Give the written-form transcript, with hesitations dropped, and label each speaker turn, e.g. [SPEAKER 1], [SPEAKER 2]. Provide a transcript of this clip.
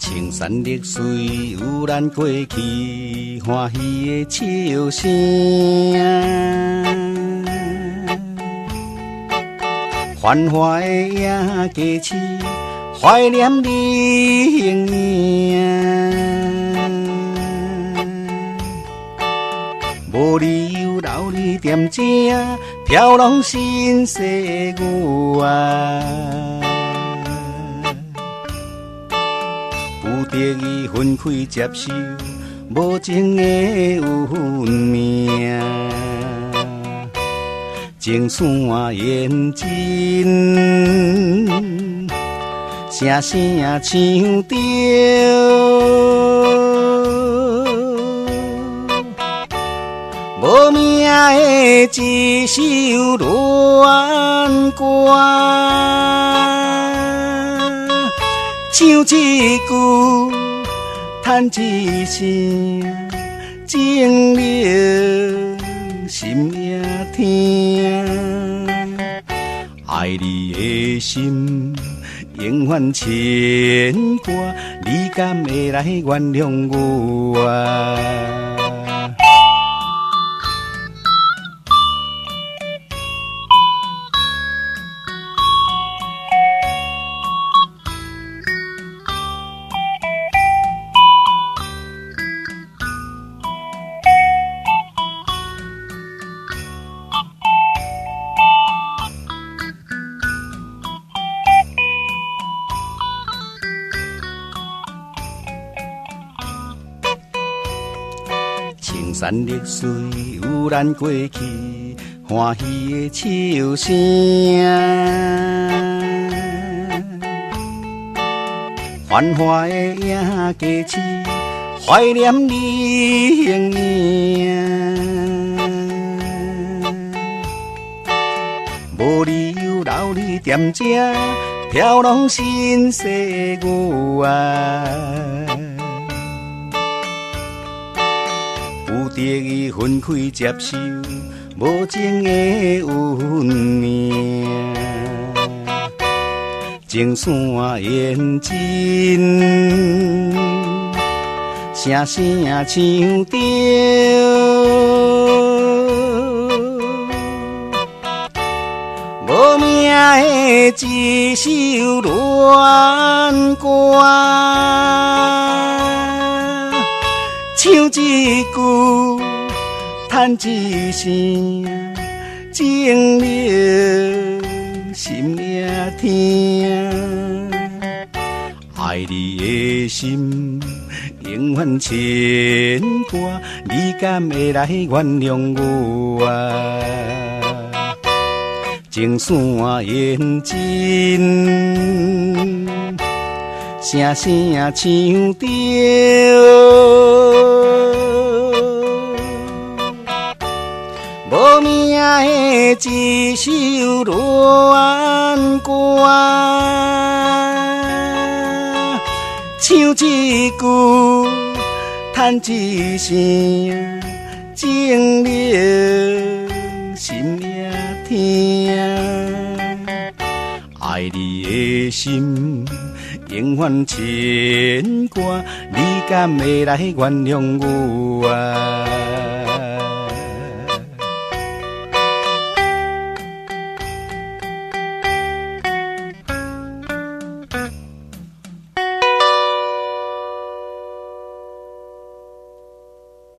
[SPEAKER 1] 青山绿水有咱过去欢喜的笑声，繁华的夜街市怀念你形影，无理由留你点正，飘浪心世外。不得已分开接受无情的运命，情线缘尽，声声唱着无名的一首恋歌，唱一句，叹一声，情浓心也疼。爱你的心永远牵挂，你敢会来原谅我啊？青山绿水有咱过去欢喜的笑声，繁华的夜街市怀念你形影，无理由留你点正，飘浪心世外。不得已分开接受无情的运命，情线缘尽，声声唱着无名的一首恋歌，唱一句，叹一声，情浓心也疼。爱你的心永远牵挂，你敢会来原谅我啊？情线缘尽，声声唱着无名的一首恋歌，唱一句，叹一声，情浓心也疼。爱你的心永远牵挂，你敢会来原谅我啊？